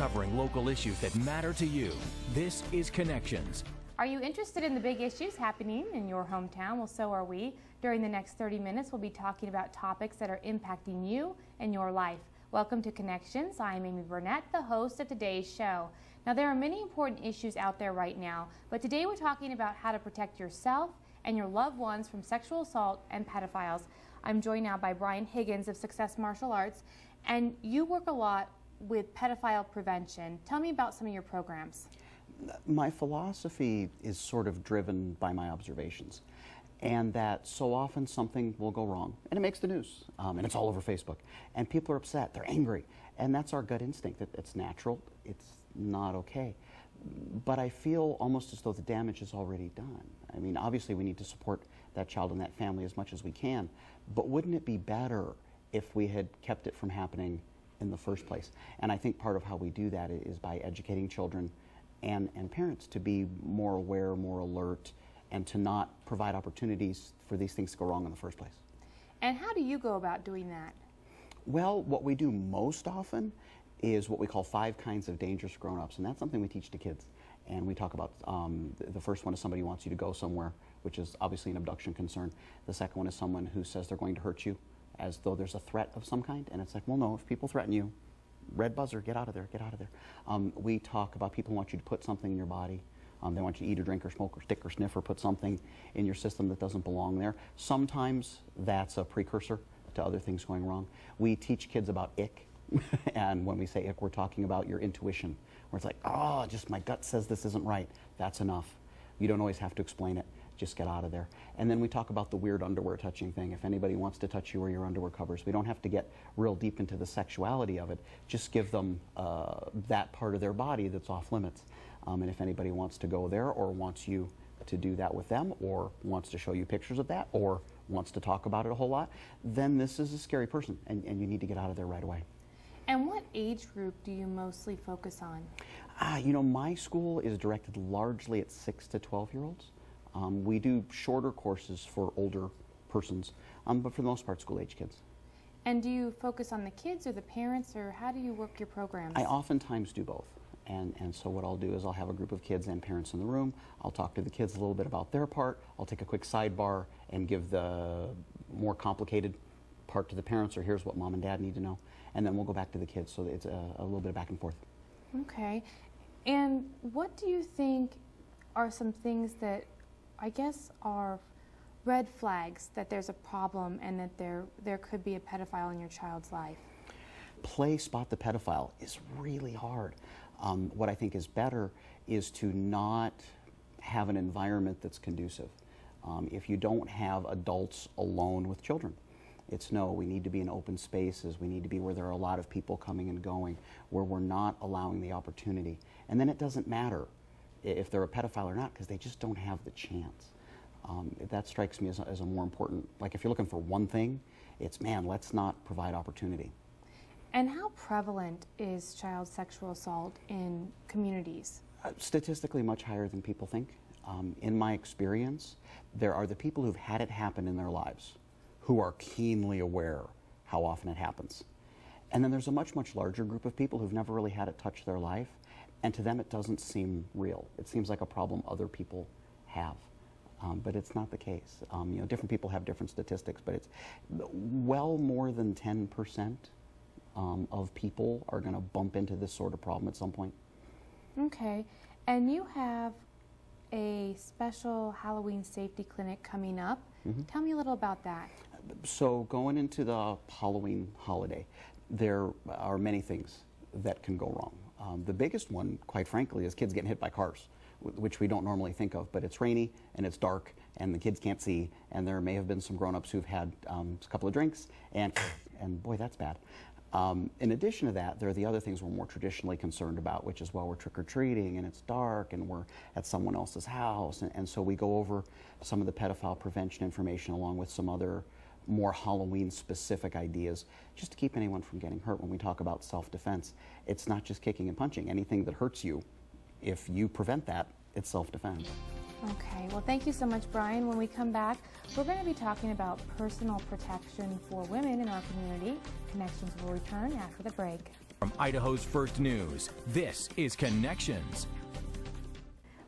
covering local issues that matter to you. This is Connections. Are you interested in the big issues happening in your hometown? Well, so are we. During the next 30 minutes, we'll be talking about topics that are impacting you and your life. Welcome to Connections. I'm Amy Burnett, the host of today's show. Now, there are many important issues out there right now, but today we're talking about how to protect yourself and your loved ones from sexual assault and pedophiles. I'm joined now by Brian Higgins of Success Martial Arts, and you work a lot with pedophile prevention. Tell me about some of your programs. My philosophy is sort of driven by my observations, and that so often something will go wrong, and it makes the news, and it's all over Facebook, and people are upset, they're angry, and that's our gut instinct. It's natural, it's not okay. But I feel almost as though the damage is already done. I mean, obviously we need to support that child and that family as much as we can, but wouldn't it be better if we had kept it from happening in the first place? And I think part of how we do that is by educating children and parents to be more aware, more alert, and to not provide opportunities for these things to go wrong in the first place. And how do you go about doing that? Well, what we do most often is what we call 5 kinds of dangerous grown-ups, and that's something we teach to kids. And we talk about, the first one is somebody who wants you to go somewhere, which is obviously an abduction concern. The second one is someone who says they're going to hurt you, as though there's a threat of some kind, and it's like, well, no, if people threaten you, red buzzer, get out of there, get out of there. We talk about people who want you to put something in your body. They want you to eat or drink or smoke or stick or sniff or put something in your system that doesn't belong there. Sometimes that's a precursor to other things going wrong. We teach kids about ick, and when we say ick, we're talking about your intuition, where it's like, oh, just my gut says this isn't right. That's enough. You don't always have to explain it. Just get out of there. And then we talk about the weird underwear touching thing. If anybody wants to touch you or your underwear covers, we don't have to get real deep into the sexuality of it. Just give them that part of their body that's off limits. And if anybody wants to go there or wants you to do that with them or wants to show you pictures of that or wants to talk about it a whole lot, then this is a scary person and you need to get out of there right away. And what age group do you mostly focus on? You know, my school is directed largely at 6 to 12-year-olds. We do shorter courses for older persons, but for the most part, school-age kids. And do you focus on the kids or the parents, or how do you work your programs? I oftentimes do both. And so what I'll do is I'll have a group of kids and parents in the room. I'll talk to the kids a little bit about their part. I'll take a quick sidebar and give the more complicated part to the parents, or here's what mom and dad need to know. And then we'll go back to the kids, so it's a little bit of back and forth. Okay. And what do you think are some things that I guess are red flags that there's a problem and that there could be a pedophile in your child's life? Play spot the pedophile is really hard. What I think is better is to not have an environment that's conducive. If you don't have adults alone with children, it's no, we need to be in open spaces, we need to be where there are a lot of people coming and going, where we're not allowing the opportunity. And then it doesn't matter if they're a pedophile or not, because they just don't have the chance. That strikes me as a more important, like if you're looking for one thing, it's, man, let's not provide opportunity. And how prevalent is child sexual assault in communities? Statistically much higher than people think. In my experience, there are the people who've had it happen in their lives who are keenly aware how often it happens. And then there's a much, much larger group of people who've never really had it touch their life, and to them it doesn't seem real. It seems like a problem other people have. But it's not the case. You know, different people have different statistics, but it's well more than 10% of people are going to bump into this sort of problem at some point. Okay. And you have a special Halloween safety clinic coming up. Mm-hmm. Tell me a little about that. So going into the Halloween holiday, there are many things that can go wrong. The biggest one, quite frankly, is kids getting hit by cars, which we don't normally think of, but it's rainy and it's dark and the kids can't see, and there may have been some grown-ups who've had a couple of drinks, and boy, that's bad. In addition to that, there are the other things we're more traditionally concerned about, which is, well, we're trick-or-treating and it's dark and we're at someone else's house, and so we go over some of the pedophile prevention information along with some other more Halloween-specific ideas, just to keep anyone from getting hurt. When we talk about self-defense, it's not just kicking and punching. Anything that hurts you, if you prevent that, it's self-defense. Okay, well, thank you so much, Brian. When we come back, we're going to be talking about personal protection for women in our community. Connections will return after the break. From Idaho's First News, this is Connections.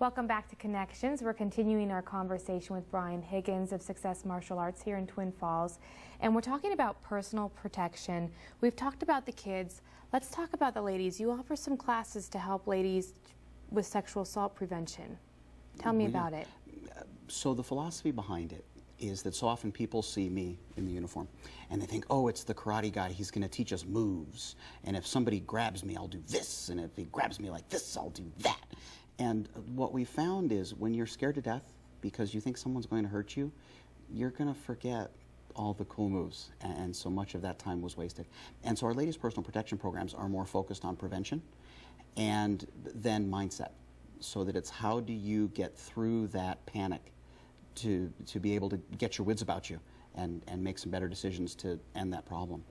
Welcome back to Connections. We're continuing our conversation with Brian Higgins of Success Martial Arts here in Twin Falls. And we're talking about personal protection. We've talked about the kids. Let's talk about the ladies. You offer some classes to help ladies with sexual assault prevention. Tell me about it. So the philosophy behind it is that so often people see me in the uniform and they think, oh, it's the karate guy, he's going to teach us moves. And if somebody grabs me, I'll do this. And if he grabs me like this, I'll do that. And what we found is when you're scared to death because you think someone's going to hurt you, you're going to forget all the cool moves. And so much of that time was wasted. And so our ladies' personal protection programs are more focused on prevention and then mindset. So that it's how do you get through that panic to be able to get your wits about you and make some better decisions to end that problem.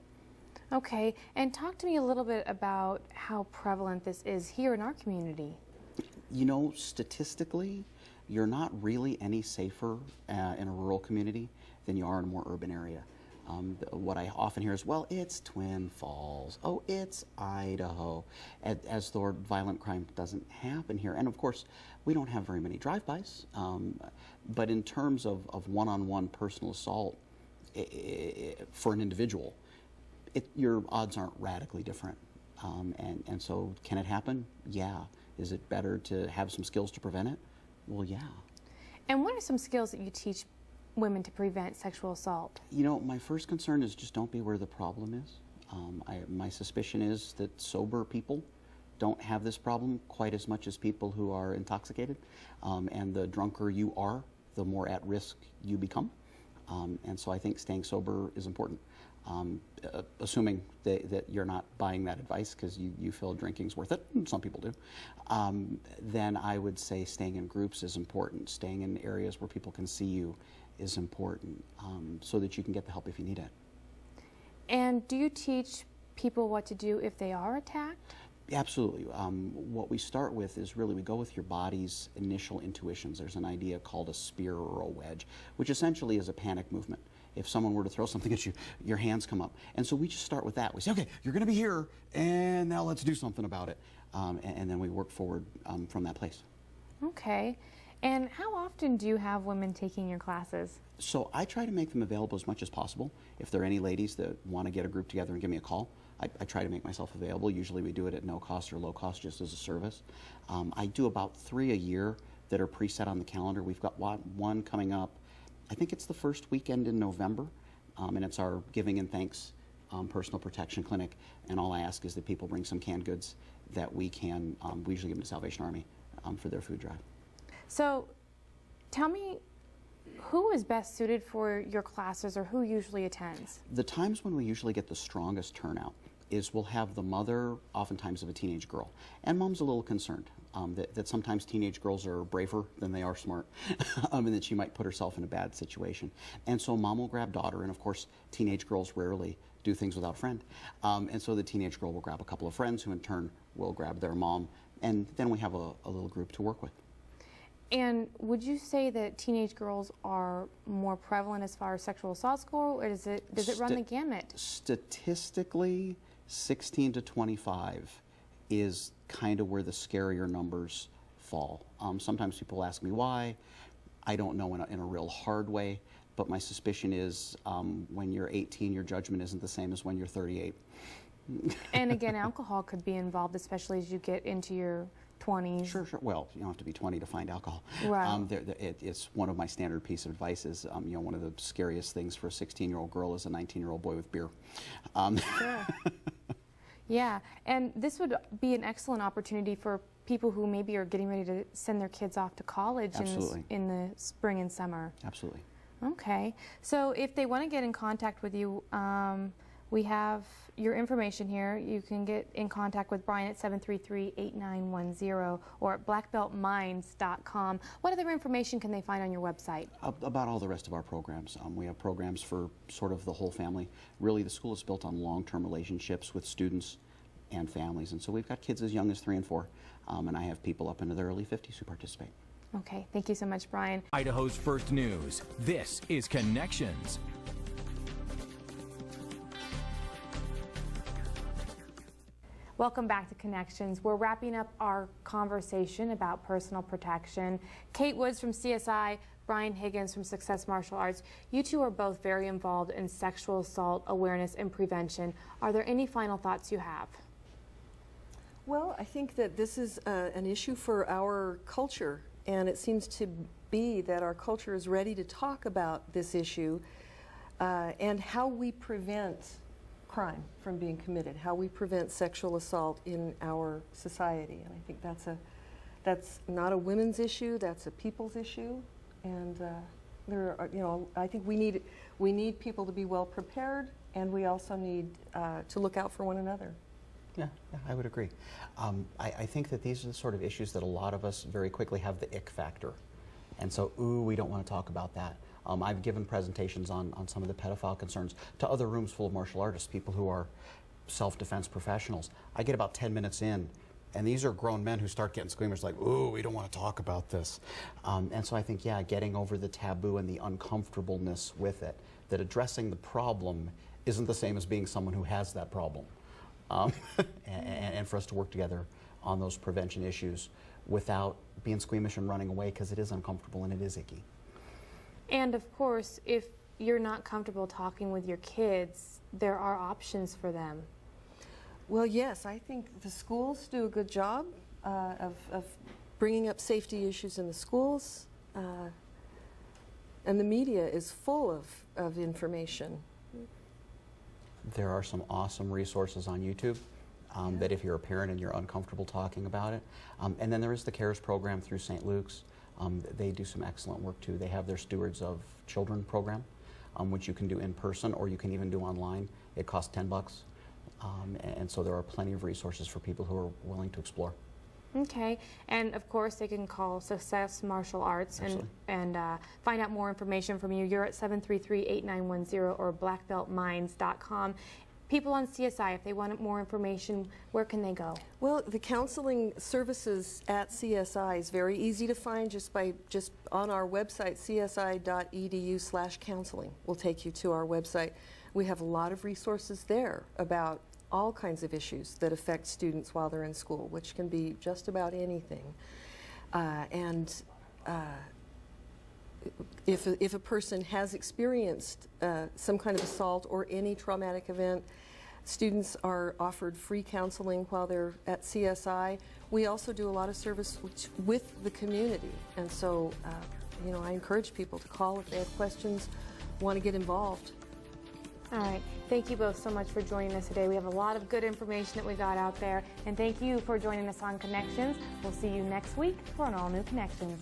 Okay, and talk to me a little bit about how prevalent this is here in our community. You know, statistically, you're not really any safer in a rural community than you are in a more urban area. What I often hear is, well, it's Twin Falls. Oh, it's Idaho. As though violent crime doesn't happen here. And of course, we don't have very many drive-bys. But in terms of one-on-one personal assault for an individual, your odds aren't radically different. And so can it happen? Yeah. Is it better to have some skills to prevent it? Well, yeah. And what are some skills that you teach women to prevent sexual assault? You know, my first concern is just don't be where the problem is. My suspicion is that sober people don't have this problem quite as much as people who are intoxicated. And the drunker you are, the more at risk you become. And so I think staying sober is important. Assuming that you're not buying that advice because you feel drinking's worth it, some people do, then I would say staying in groups is important. Staying in areas where people can see you is important so that you can get the help if you need it. And do you teach people what to do if they are attacked? Absolutely. What we start with is really we go with your body's initial intuitions. There's an idea called a spear or a wedge, which essentially is a panic movement. If someone were to throw something at you, your hands come up. And so we just start with that. We say, okay, you're going to be here, and now let's do something about it. And then we work forward from that place. Okay. And how often do you have women taking your classes? So I try to make them available as much as possible. If there are any ladies that want to get a group together and give me a call, I try to make myself available. Usually we do it at no cost or low cost just as a service. I do about 3 a year that are preset on the calendar. We've got one coming up. I think it's the first weekend in November, and it's our Giving and Thanks Personal Protection Clinic. And all I ask is that people bring some canned goods that we can, we usually give them to Salvation Army for their food drive. So tell me, who is best suited for your classes or who usually attends? The times when we usually get the strongest turnout is we'll have the mother, oftentimes of a teenage girl. And mom's a little concerned that sometimes teenage girls are braver than they are smart and that she might put herself in a bad situation. And so mom will grab daughter, and of course teenage girls rarely do things without a friend. And so the teenage girl will grab a couple of friends who in turn will grab their mom, and then we have a little group to work with. And would you say that teenage girls are more prevalent as far as sexual assault score, or does it run the gamut? Statistically, 16 to 25 is kind of where the scarier numbers fall. Sometimes people ask me why. I don't know in a real hard way, but my suspicion is when you're 18, your judgment isn't the same as when you're 38. And again, alcohol could be involved, especially as you get into your 20s. Sure. Well, you don't have to be 20 to find alcohol. Right. It's one of my standard piece of advice is, one of the scariest things for a 16-year-old girl is a 19-year-old boy with beer. Sure. Yeah, and this would be an excellent opportunity for people who maybe are getting ready to send their kids off to college in the spring and summer. Absolutely. Okay, so if they want to get in contact with you, we have your information here. You can get in contact with Brian at 733-8910 or at blackbeltminds.com. What other information can they find on your website? About all the rest of our programs. We have programs for sort of the whole family. Really, the school is built on long-term relationships with students and families. And so we've got kids as young as 3 and 4, and I have people up into their early 50s who participate. Okay, thank you so much, Brian. Idaho's First News. This is Connections. Welcome back to Connections. We're wrapping up our conversation about personal protection. Kate Woods from CSI, Brian Higgins from Success Martial Arts. You two are both very involved in sexual assault awareness and prevention. Are there any final thoughts you have? Well, I think that this is an issue for our culture, and it seems to be that our culture is ready to talk about this issue and how we prevent crime from being committed, how we prevent sexual assault in our society. And I think that's not a women's issue, that's a people's issue. And there are, I think we need people to be well prepared, and we also need to look out for one another. Yeah, I would agree. I think that these are the sort of issues that a lot of us very quickly have the ick factor. And so, we don't want to talk about that. I've given presentations on some of the pedophile concerns to other rooms full of martial artists, people who are self-defense professionals. I get about 10 minutes in, and these are grown men who start getting squeamish, like, ooh, we don't want to talk about this. And so I think, yeah, getting over the taboo and the uncomfortableness with it, that addressing the problem isn't the same as being someone who has that problem. And for us to work together on those prevention issues without being squeamish and running away, because it is uncomfortable and it is icky. And of course, if you're not comfortable talking with your kids, there are options for them. Well, yes, I think the schools do a good job of bringing up safety issues in the schools, and the media is full of information. There are some awesome resources on YouTube that if you're a parent and you're uncomfortable talking about it. And then there is the CARES program through St. Luke's. They do some excellent work too. They have their Stewards of Children program, which you can do in person or you can even do online. It costs $10. And so there are plenty of resources for people who are willing to explore. Okay, and of course they can call Success Martial Arts and find out more information from you. You're at 733-8910 or blackbeltminds.com. People on CSI, if they want more information, where can they go? Well, the counseling services at CSI is very easy to find just on our website, csi.edu/counseling will take you to our website. We have a lot of resources there about all kinds of issues that affect students while they're in school, which can be just about anything. If a person has experienced some kind of assault or any traumatic event, students are offered free counseling while they're at CSI. We also do a lot of service with the community, and so I encourage people to call if they have questions, want to get involved. All right. Thank you both so much for joining us today. We have a lot of good information that we got out there. And thank you for joining us on Connections. We'll see you next week for an all-new Connections.